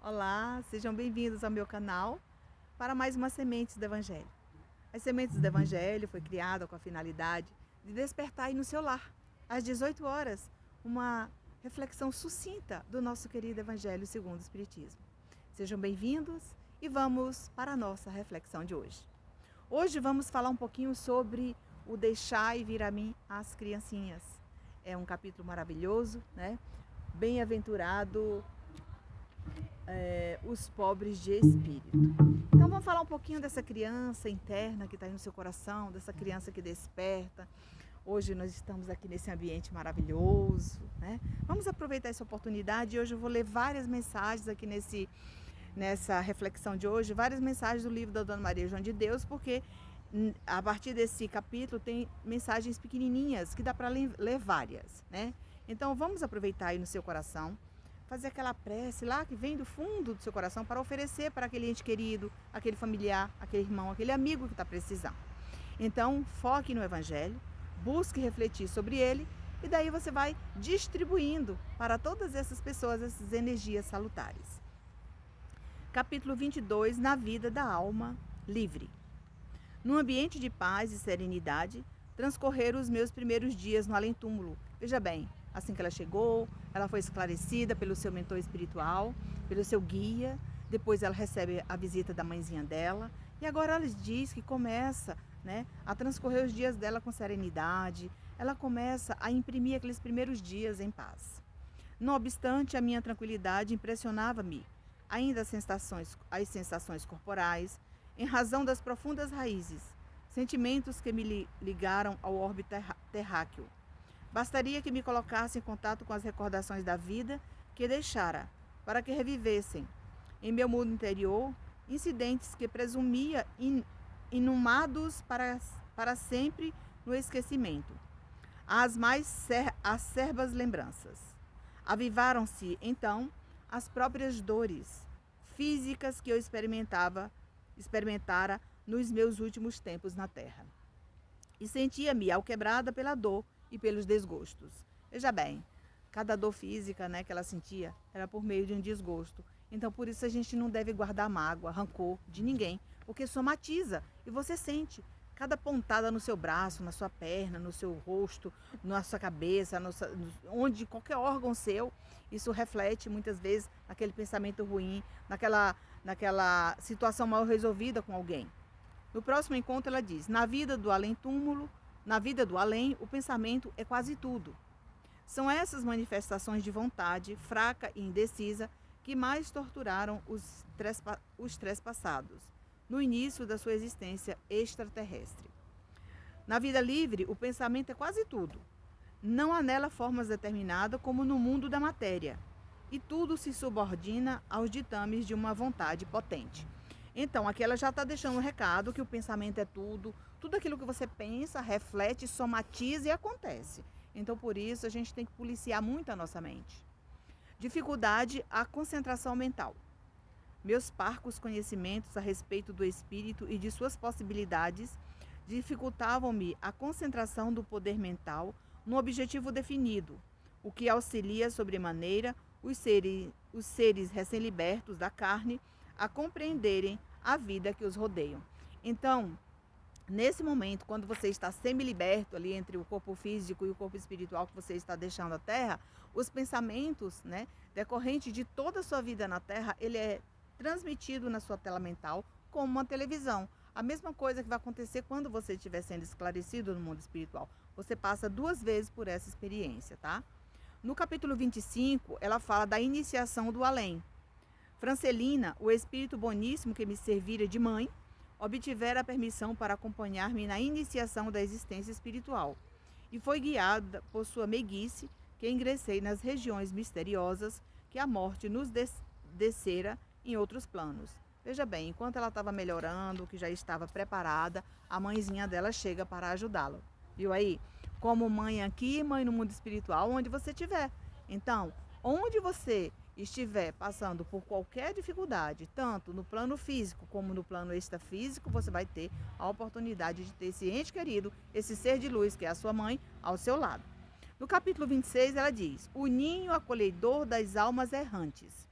Olá, sejam bem-vindos ao meu canal para mais uma Sementes do Evangelho. As Sementes do Evangelho foi criada com a finalidade de despertar aí no seu lar, às 18 horas, uma reflexão sucinta do nosso querido Evangelho segundo o Espiritismo. Sejam bem-vindos e vamos para a nossa reflexão de hoje. Hoje vamos falar um pouquinho sobre o deixai vir a mim as criancinhas. É um capítulo maravilhoso, né? Bem-aventurado os pobres de espírito. Então vamos falar um pouquinho dessa criança interna que está aí no seu coração, dessa criança que desperta. Hoje nós estamos aqui nesse ambiente maravilhoso, né? Vamos aproveitar essa oportunidade e hoje eu vou ler várias mensagens aqui nessa reflexão de hoje, várias mensagens do livro da Dona Maria João de Deus, porque a partir desse capítulo tem mensagens pequenininhas que dá para ler várias, né? Então vamos aproveitar aí no seu coração, fazer aquela prece lá que vem do fundo do seu coração para oferecer para aquele ente querido, aquele familiar, aquele irmão, aquele amigo que está precisando. Então, foque no Evangelho, busque refletir sobre ele e daí você vai distribuindo para todas essas pessoas essas energias salutares. Capítulo 22, na vida da alma livre. Num ambiente de paz e serenidade, transcorreram os meus primeiros dias no além-túmulo. Veja bem, assim que ela chegou, ela foi esclarecida pelo seu mentor espiritual, pelo seu guia. Depois ela recebe a visita da mãezinha dela. E agora ela diz que começa, né, a transcorrer os dias dela com serenidade. Ela começa a imprimir aqueles primeiros dias em paz. Não obstante, a minha tranquilidade impressionava-me. Ainda as sensações corporais, em razão das profundas raízes, sentimentos que me ligaram ao orbe terráqueo. Bastaria que me colocasse em contato com as recordações da vida que deixara, para que revivessem, em meu mundo interior, incidentes que presumia inumados para sempre no esquecimento. As mais acerbas lembranças. Avivaram-se, então, as próprias dores físicas que eu experimentara nos meus últimos tempos na Terra. E sentia-me alquebrada pela dor e pelos desgostos. Veja bem, cada dor física, né, que ela sentia era por meio de um desgosto. Então, por isso a gente não deve guardar mágoa, rancor de ninguém, porque somatiza e você sente. Cada pontada no seu braço, na sua perna, no seu rosto, na sua cabeça, onde qualquer órgão seu, isso reflete muitas vezes naquele pensamento ruim, naquela situação mal resolvida com alguém. No próximo encontro ela diz, na vida do além-túmulo, na vida do além, o pensamento é quase tudo. São essas manifestações de vontade, fraca e indecisa, que mais torturaram os trespassados, no início da sua existência extraterrestre. Na vida livre, o pensamento é quase tudo. Não há nela formas determinadas como no mundo da matéria, e tudo se subordina aos ditames de uma vontade potente. Então, aqui ela já está deixando um recado que o pensamento é tudo, tudo aquilo que você pensa, reflete, somatiza e acontece. Então, por isso, a gente tem que policiar muito a nossa mente. Dificuldade à concentração mental. Meus parcos conhecimentos a respeito do espírito e de suas possibilidades dificultavam-me a concentração do poder mental no objetivo definido, o que auxilia sobremaneira os seres recém-libertos da carne a compreenderem a vida que os rodeia. Então, nesse momento, quando você está semi-liberto ali entre o corpo físico e o corpo espiritual que você está deixando a Terra, os pensamentos, né, decorrentes de toda a sua vida na Terra, ele é transmitido na sua tela mental como uma televisão. A mesma coisa que vai acontecer quando você estiver sendo esclarecido no mundo espiritual. Você passa 2 vezes por essa experiência, tá? No capítulo 25, ela fala da iniciação do além. Francelina, o espírito boníssimo que me servira de mãe, obtivera a permissão para acompanhar-me na iniciação da existência espiritual. E foi guiada por sua meiguice que ingressei nas regiões misteriosas que a morte nos descera em outros planos. Veja bem, enquanto ela estava melhorando, que já estava preparada, a mãezinha dela chega para ajudá-la. Viu aí? Como mãe aqui, mãe no mundo espiritual, onde você estiver. Então, onde você estiver passando por qualquer dificuldade, tanto no plano físico como no plano extrafísico, você vai ter a oportunidade de ter esse ente querido, esse ser de luz, que é a sua mãe, ao seu lado. No capítulo 26, ela diz, o ninho acolhedor das almas errantes.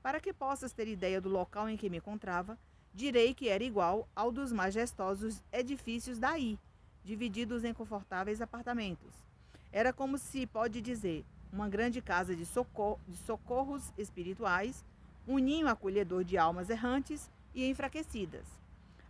Para que possas ter ideia do local em que me encontrava, direi que era igual ao dos majestosos edifícios daí, divididos em confortáveis apartamentos. Era como se pode dizer, uma grande casa de socorros espirituais, um ninho acolhedor de almas errantes e enfraquecidas.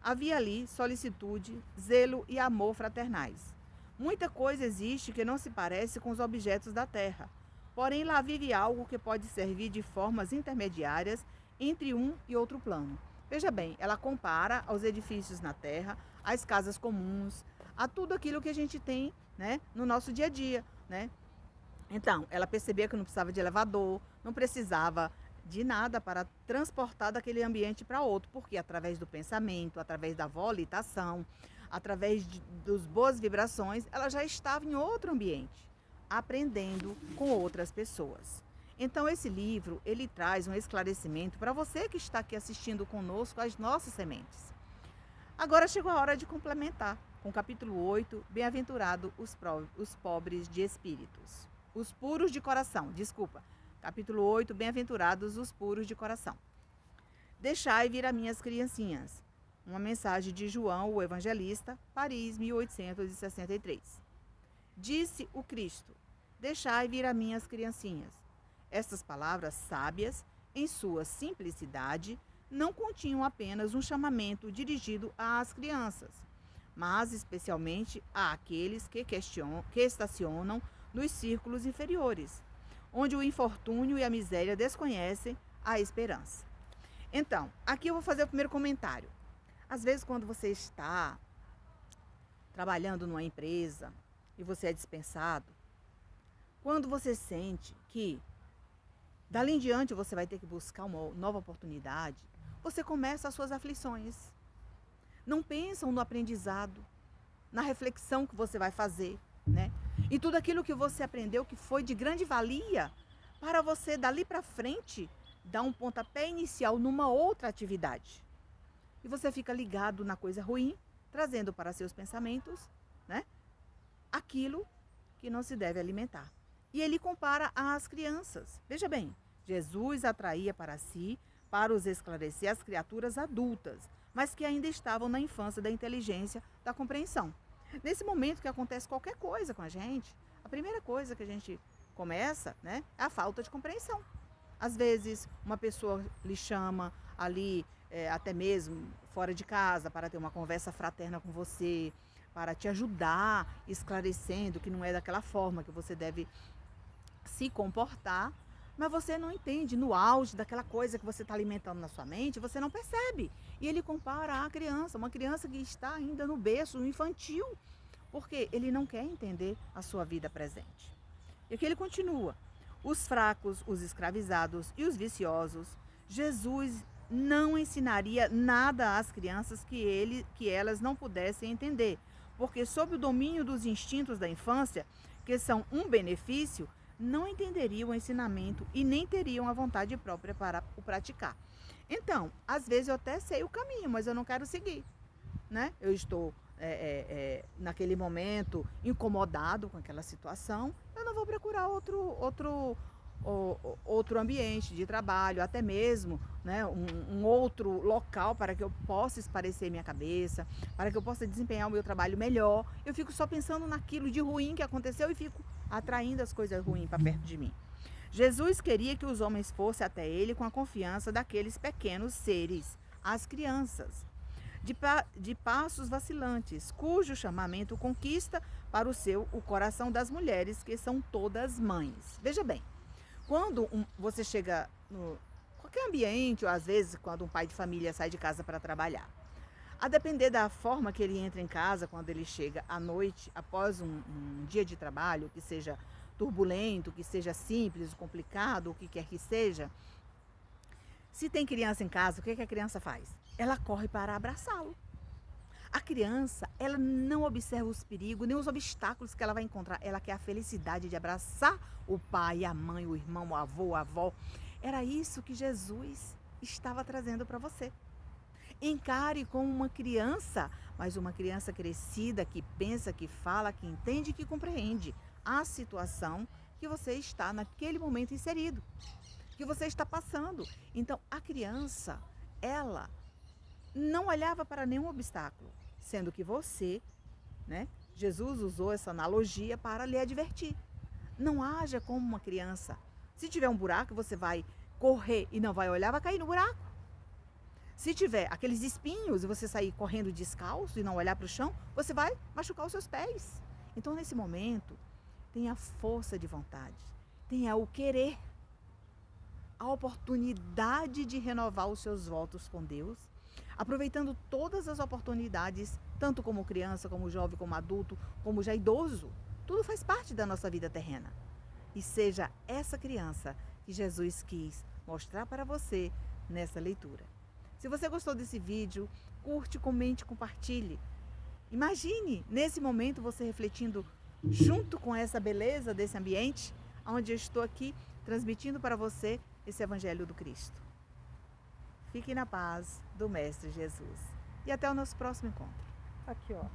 Havia ali solicitude, zelo e amor fraternais. Muita coisa existe que não se parece com os objetos da terra, porém lá vive algo que pode servir de formas intermediárias entre um e outro plano. Veja bem, ela compara aos edifícios na terra, às casas comuns, a tudo aquilo que a gente tem, né, no nosso dia a dia, né? Então, ela percebia que não precisava de elevador, não precisava de nada para transportar daquele ambiente para outro, porque através do pensamento, através da volitação, através das boas vibrações, ela já estava em outro ambiente, aprendendo com outras pessoas. Então, esse livro, ele traz um esclarecimento para você que está aqui assistindo conosco as nossas sementes. Agora chegou a hora de complementar com o capítulo 8, Bem-aventurado os pobres de espíritos. Os puros de coração, desculpa. Capítulo 8, Bem-aventurados os puros de coração. Deixai vir a minhas criancinhas. Uma mensagem de João, o Evangelista, Paris, 1863. Disse o Cristo, deixai vir a minhas criancinhas. Estas palavras sábias, em sua simplicidade, não continham apenas um chamamento dirigido às crianças, mas especialmente àqueles que estacionam nos círculos inferiores, onde o infortúnio e a miséria desconhecem a esperança. Então, aqui eu vou fazer o primeiro comentário. Às vezes, quando você está trabalhando numa empresa e você é dispensado, quando você sente que dali em diante você vai ter que buscar uma nova oportunidade, você começa as suas aflições. Não pensam no aprendizado, na reflexão que você vai fazer, né? E tudo aquilo que você aprendeu que foi de grande valia para você dali para frente dar um pontapé inicial numa outra atividade. E você fica ligado na coisa ruim, trazendo para seus pensamentos, né, aquilo que não se deve alimentar. E ele compara às crianças. Veja bem, Jesus atraía para si, para os esclarecer, as criaturas adultas, mas que ainda estavam na infância da inteligência, da compreensão. Nesse momento que acontece qualquer coisa com a gente, a primeira coisa que a gente começa, né, é a falta de compreensão. Às vezes, uma pessoa lhe chama ali, até mesmo fora de casa, para ter uma conversa fraterna com você, para te ajudar, esclarecendo que não é daquela forma que você deve se comportar, mas você não entende, no auge daquela coisa que você está alimentando na sua mente, você não percebe. E ele compara a criança, uma criança que está ainda no berço, no infantil, porque ele não quer entender a sua vida presente. E aqui ele continua, os fracos, os escravizados e os viciosos, Jesus não ensinaria nada às crianças que elas não pudessem entender, porque sob o domínio dos instintos da infância, que são um benefício, não entenderiam o ensinamento e nem teriam a vontade própria para o praticar. Então, às vezes eu até sei o caminho, mas eu não quero seguir, né? Eu estou naquele momento incomodado com aquela situação, eu não vou procurar outro ambiente de trabalho, até mesmo, né, um outro local para que eu possa esparecer minha cabeça, para que eu possa desempenhar o meu trabalho melhor. Eu fico só pensando naquilo de ruim que aconteceu e fico atraindo as coisas ruins para perto de mim. Jesus queria que os homens fossem até ele com a confiança daqueles pequenos seres, as crianças, de passos vacilantes, cujo chamamento conquista para o coração das mulheres, que são todas mães. Veja bem, quando você chega no qualquer ambiente, ou às vezes quando um pai de família sai de casa para trabalhar, a depender da forma que ele entra em casa, quando ele chega à noite, após um dia de trabalho, que seja turbulento, que seja simples, complicado, o que quer que seja, se tem criança em casa, o que a criança faz? Ela corre para abraçá-lo. A criança, ela não observa os perigos, nem os obstáculos que ela vai encontrar. Ela quer a felicidade de abraçar o pai, a mãe, o irmão, o avô, a avó. Era isso que Jesus estava trazendo para você. Encare como uma criança, mas uma criança crescida, que pensa, que fala, que entende e que compreende a situação que você está naquele momento inserido. que você está passando. Então, a criança, ela não olhava para nenhum obstáculo, sendo que você, né? Jesus usou essa analogia para lhe advertir. Não haja como uma criança. Se tiver um buraco, você vai correr e não vai olhar, vai cair no buraco. Se tiver aqueles espinhos e você sair correndo descalço e não olhar para o chão, você vai machucar os seus pés. Então, nesse momento, tenha força de vontade, tenha o querer, a oportunidade de renovar os seus votos com Deus, aproveitando todas as oportunidades, tanto como criança, como jovem, como adulto, como já idoso. Tudo faz parte da nossa vida terrena. E seja essa criança que Jesus quis mostrar para você nessa leitura. Se você gostou desse vídeo, curte, comente, compartilhe. Imagine nesse momento você refletindo junto com essa beleza desse ambiente, onde eu estou aqui transmitindo para você esse Evangelho do Cristo. Fique na paz do Mestre Jesus. E até o nosso próximo encontro. Aqui, ó.